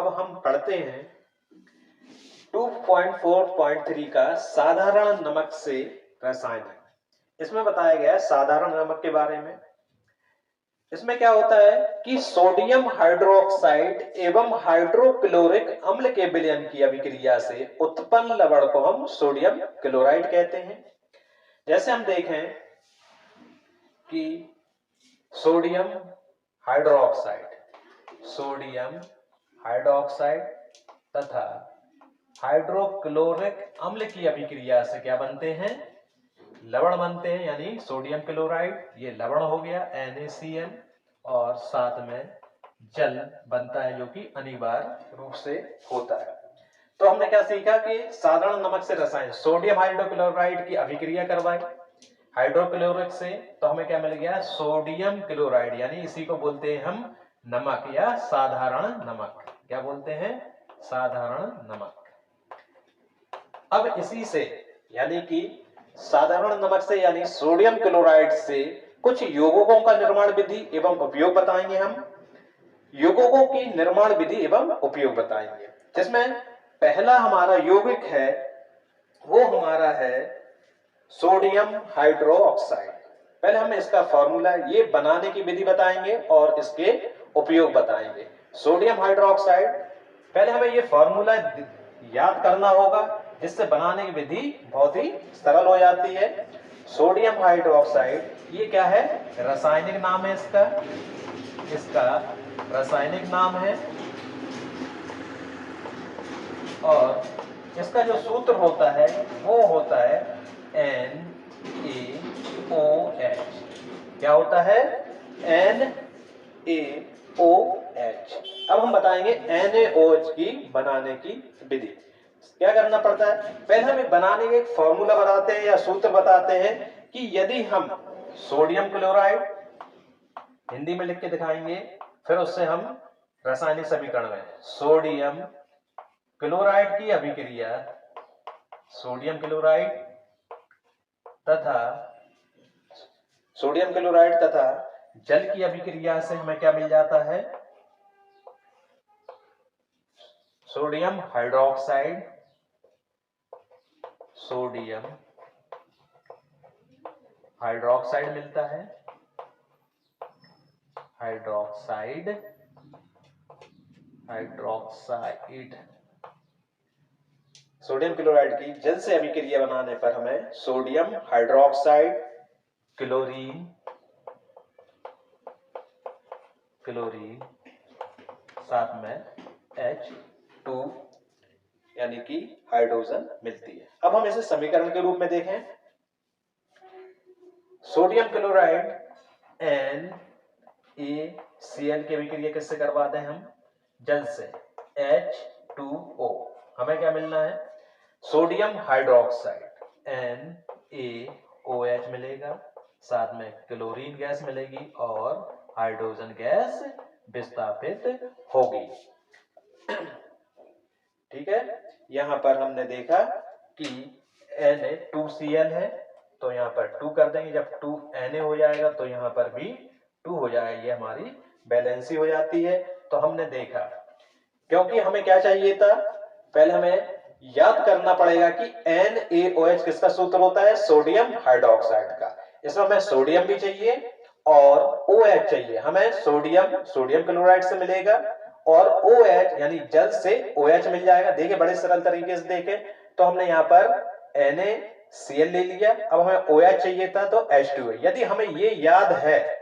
अब हम पढ़ते हैं 2.4.3 का साधारण नमक से रसायन। इसमें बताया गया है साधारण नमक के बारे में। इसमें क्या होता है कि सोडियम हाइड्रोक्साइड एवं हाइड्रोक्लोरिक अम्ल के विलयन की अभिक्रिया से उत्पन्न लवण को हम सोडियम क्लोराइड कहते हैं। जैसे हम देखें कि सोडियम हाइड्रोक्साइड तथा हाइड्रोक्लोरिक अम्ल की अभिक्रिया से क्या बनते हैं, लवण बनते हैं, यानी सोडियम क्लोराइड। ये लवण हो गया NaCl और साथ में जल बनता है जो कि अनिवार्य रूप से होता है। तो हमने क्या सीखा कि साधारण नमक से रसायन सोडियम हाइड्रोक्लोराइड की अभिक्रिया करवाई हाइड्रोक्लोरिक से, तो हमें क्या मिल गया, सोडियम क्लोराइड, यानी इसी को बोलते हैं हम नमक या साधारण नमक। क्या बोलते हैं, साधारण नमक। अब इसी से यानी कि साधारण नमक से यानी सोडियम क्लोराइड से कुछ यौगिकों का निर्माण विधि एवं उपयोग बताएंगे हम। यौगिकों की निर्माण विधि एवं उपयोग बताएंगे, जिसमें पहला हमारा यौगिक है वो हमारा है सोडियम हाइड्रोक्साइड। पहले हम इसका फॉर्मूला, ये बनाने की विधि बताएंगे और इसके उपयोग बताएंगे। सोडियम हाइड्रोक्साइड, पहले हमें ये फॉर्मूला याद करना होगा जिससे बनाने की विधि बहुत ही सरल हो जाती है। सोडियम हाइड्रोक्साइड, ये क्या है, रासायनिक नाम है इसका रासायनिक नाम है और इसका जो सूत्र होता है वो होता है NaOH। क्या होता है, NaOH। अब हम बताएंगे NaOH की बनाने की विधि। क्या करना पड़ता है, पहले हमें बनाने के एक फॉर्मूला बताते हैं या सूत्र बताते हैं कि यदि हम सोडियम क्लोराइड, हिंदी में लिख के दिखाएंगे, फिर उससे हम रासायनिक समीकरण में सोडियम क्लोराइड की अभिक्रिया, सोडियम क्लोराइड तथा जल की अभिक्रिया से हमें क्या मिल जाता है, सोडियम हाइड्रोक्साइड मिलता है, हाइड्रोक्साइड सोडियम क्लोराइड की जल से अभिक्रिया बनाने पर हमें सोडियम हाइड्रोक्साइड क्लोरीन साथ में H2 यानी कि हाइड्रोजन मिलती है। अब हम इसे समीकरण के रूप में देखें, सोडियम क्लोराइड NaCl की अभिक्रिया किससे करवा दें हम, जल से, H2O। हमें क्या मिलना है, सोडियम हाइड्रोक्साइड NaOH मिलेगा, साथ में क्लोरीन गैस मिलेगी और हाइड्रोजन गैस विस्थापित होगी। ठीक है, यहां पर हमने देखा कि Na2Cl है तो यहां पर 2 कर देंगे, जब 2 Na हो जाएगा तो यहां पर भी 2 हो जाएगा, ये हमारी बैलेंसी हो जाती है। तो हमने देखा, क्योंकि हमें क्या चाहिए था, पहले हमें याद करना पड़ेगा कि NaOH किसका सूत्र होता है, सोडियम हाइड्रोक्साइड का। इसमें हमें सोडियम भी चाहिए और OH चाहिए। हमें सोडियम क्लोराइड से मिलेगा और OH यानी जल से OH मिल जाएगा। देखिए बड़े सरल तरीके से देखें, तो हमने यहाँ पर NaCl ले लिया, अब हमें OH चाहिए था तो H2O। यदि हमें ये याद है,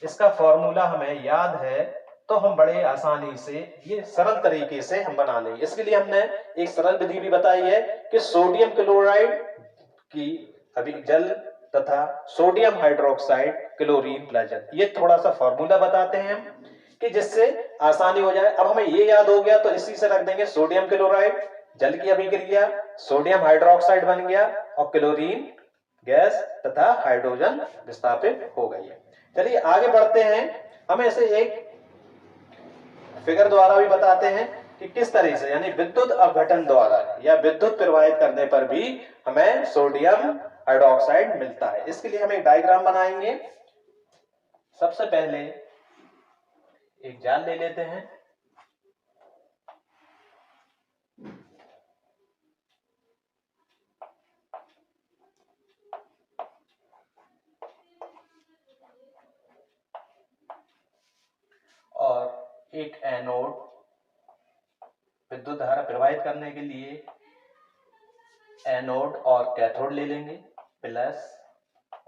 इसका फॉर्मूला हमें याद है, तो हम बड़े आसानी से ये सरल तरीके से हम बना लेंगे। इसके लिए हमने एक सरल विधि भी बताई है कि सोडियम क्लोराइड की अभी जल तथा सोडियम हाइड्रोक्साइड क्लोरीन प्लस जल, ये थोड़ा सा फॉर्मूला बताते हैं हम कि जिससे आसानी हो जाए। अब हमें ये याद हो गया तो इसी से रख देंगे, सोडियम क्लोराइड जल की अभिक्रिया, सोडियम हाइड्रोक्साइड बन गया और क्लोरीन गैस तथा हाइड्रोजन विस्थापित हो गई है। चलिए आगे बढ़ते हैं, हमें इसे एक फिगर द्वारा भी बताते हैं कि किस तरह से, यानी विद्युत अपघटन द्वारा या विद्युत प्रवाहित करने पर भी हमें सोडियम हाइड्रोक्साइड मिलता है। इसके लिए हम एक डायग्राम बनाएंगे। सबसे पहले एक जाल ले लेते हैं, एक एनोड विद्युत धारा प्रवाहित करने के लिए एनोड और कैथोड ले लेंगे, प्लस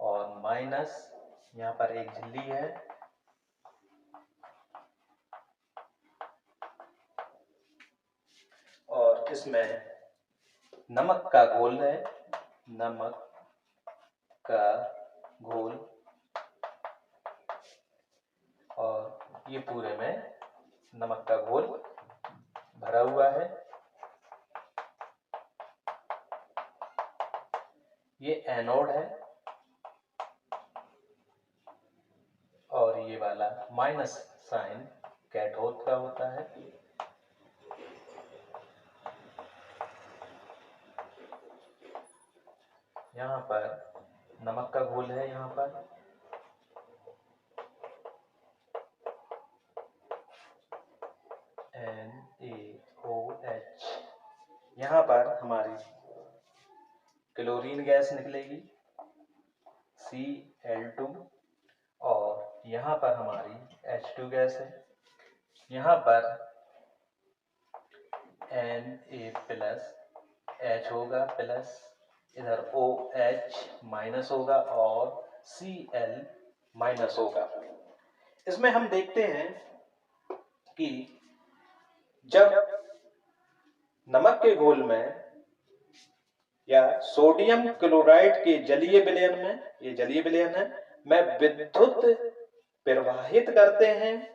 और माइनस। यहाँ पर एक झिल्ली है और इसमें नमक का घोल है, नमक का घोल, और ये पूरे में नमक का घोल भरा हुआ है। ये एनोड है और ये वाला माइनस साइन कैथोड का होता है। यहाँ पर नमक का घोल है, यहाँ पर NaOH। यहाँ पर हमारी क्लोरीन गैस निकलेगी Cl2, और यहाँ पर हमारी H2 गैस है। यहाँ पर Na+H होगा प्लस, इधर OH माइनस होगा और Cl माइनस होगा। इसमें हम देखते हैं कि जब नमक के घोल में या सोडियम क्लोराइड के जलीय विलयन में, ये जलीय विलयन है, में विद्युत प्रवाहित करते हैं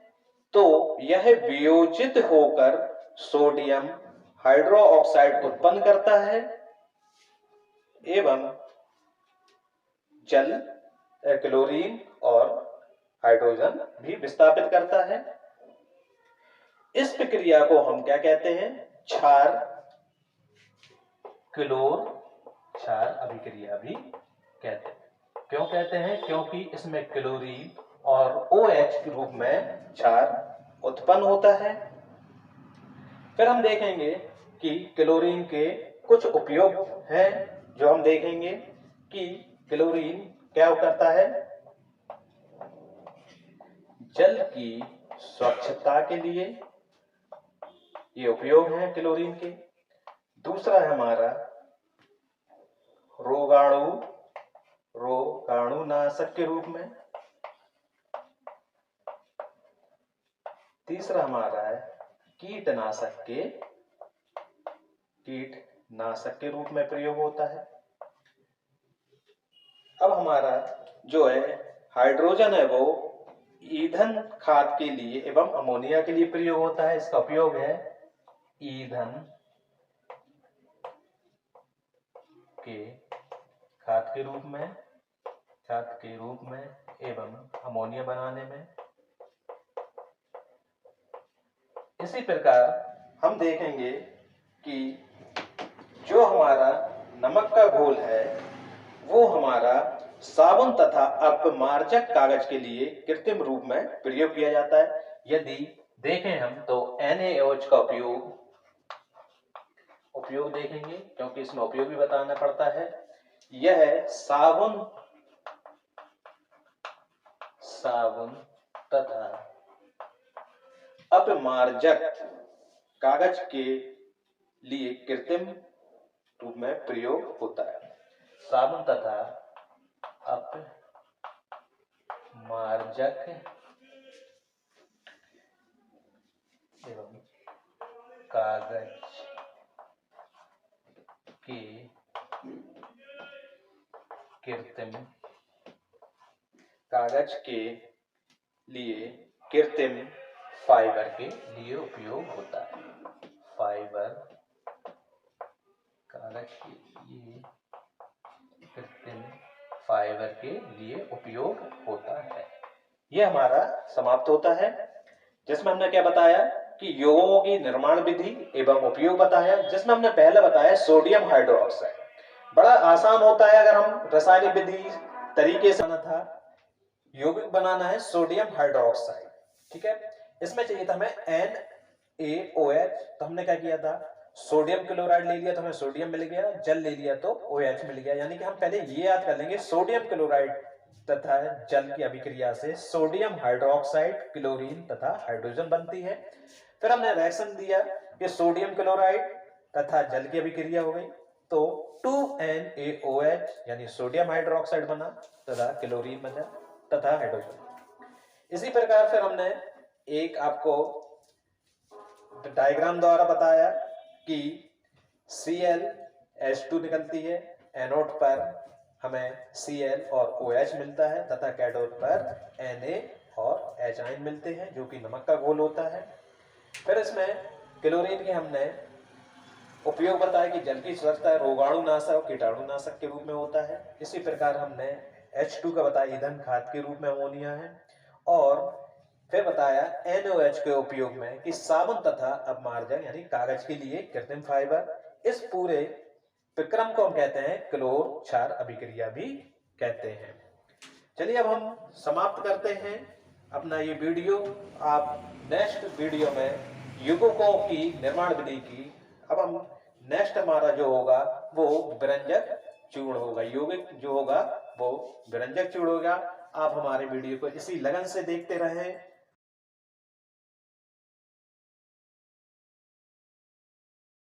तो यह वियोजित होकर सोडियम हाइड्रोक्साइड उत्पन्न करता है एवं जल, क्लोरीन और हाइड्रोजन भी विस्थापित करता है। इस प्रक्रिया को हम क्या कहते हैं? क्षार क्लोर क्षार अभिक्रिया भी कहते हैं। क्यों कहते हैं? क्योंकि इसमें क्लोरीन और OH के रूप में क्षार उत्पन्न होता है। फिर हम देखेंगे कि क्लोरीन के कुछ उपयोग हैं जो हम देखेंगे कि क्लोरीन क्या करता है। जल की स्वच्छता के लिए ये उपयोग है क्लोरीन के। दूसरा है हमारा रोगाणुनाशक के रूप में। तीसरा हमारा है कीटनाशक के रूप में प्रयोग होता है। अब हमारा जो है हाइड्रोजन है वो ईंधन खाद के लिए एवं अमोनिया के लिए प्रयोग होता है। इसका उपयोग है ईंधन के खाद के रूप में एवं अमोनिया बनाने में। इसी प्रकार हम देखेंगे कि जो हमारा नमक का घोल है वो हमारा साबुन तथा अपमार्जक कागज के लिए कृत्रिम रूप में प्रयोग किया जाता है। यदि देखें हम तो NaOH का उपयोग देखेंगे, क्योंकि इसमें उपयोग भी बताना पड़ता है। यह साबुन तथा अपमार्जक कागज के लिए कृत्रिम रूप में प्रयोग होता है। साबुन तथा अपमार्जक एवं कागज के कृत्रिम फाइबर के लिए उपयोग होता है। कागज के लिए कृत्रिम फाइबर के लिए उपयोग होता है। यह हमारा समाप्त होता है, जिसमें हमने क्या बताया कि यौगों की निर्माण विधि एवं उपयोग बताया। जिसमें हमने पहले बताया सोडियम हाइड्रोक्साइड। बड़ा आसान होता है अगर हम रासायनिक विधि तरीके से यौगिक बनाना है सोडियम हाइड्रोक्साइड, ठीक है। इसमें चाहिए था हमें NaOH, तो हमने क्या किया था, सोडियम क्लोराइड ले लिया तो हमें सोडियम मिल गया, जल ले लिया तो OH मिल गया। यानी कि हम पहले ये याद कर लेंगे सोडियम क्लोराइड तथा जल की अभिक्रिया से सोडियम हाइड्रोक्साइड, क्लोरीन तथा हाइड्रोजन बनती है। फिर हमने रिएक्शन दिया कि सोडियम क्लोराइड तथा जल की अभिक्रिया हो गई तो 2NaOH यानी सोडियम हाइड्रोक्साइड बना तथा क्लोरीन बना तथा हाइड्रोजन। इसी प्रकार फिर हमने एक आपको डायग्राम द्वारा बताया कि ClH2 निकलती है, एनोड पर हमें Cl और OH मिलता है तथा कैथोड पर Na और H आयन मिलते हैं जो कि नमक का घोल होता है। फिर इसमें क्लोरीन के हमने उपयोग बताया कि जल की सुरक्षा रोगाणुनाशक और कीटाणुनाशक के रूप में होता है। इसी प्रकार हमने H2 का बताया ईंधन खाद के रूप में अमोनिया है। और फिर बताया NOH के उपयोग में कि साबुन तथा अपमार्जक यानी कागज के लिए कृत्रिम फाइबर। इस पूरे विक्रम को हम कहते हैं क्लोर क्षार अभिक्रिया भी कहते हैं। चलिए अब हम समाप्त करते हैं अपना ये वीडियो। आप नेक्स्ट वीडियो में युग्मकों की निर्माण विधि की अब हम नेक्स्ट हमारा जो होगा वो व्यंजक चूर्ण होगा, यौगिक जो होगा वो व्यंजक चूर्ण होगा। आप हमारे वीडियो को इसी लगन से देखते रहें।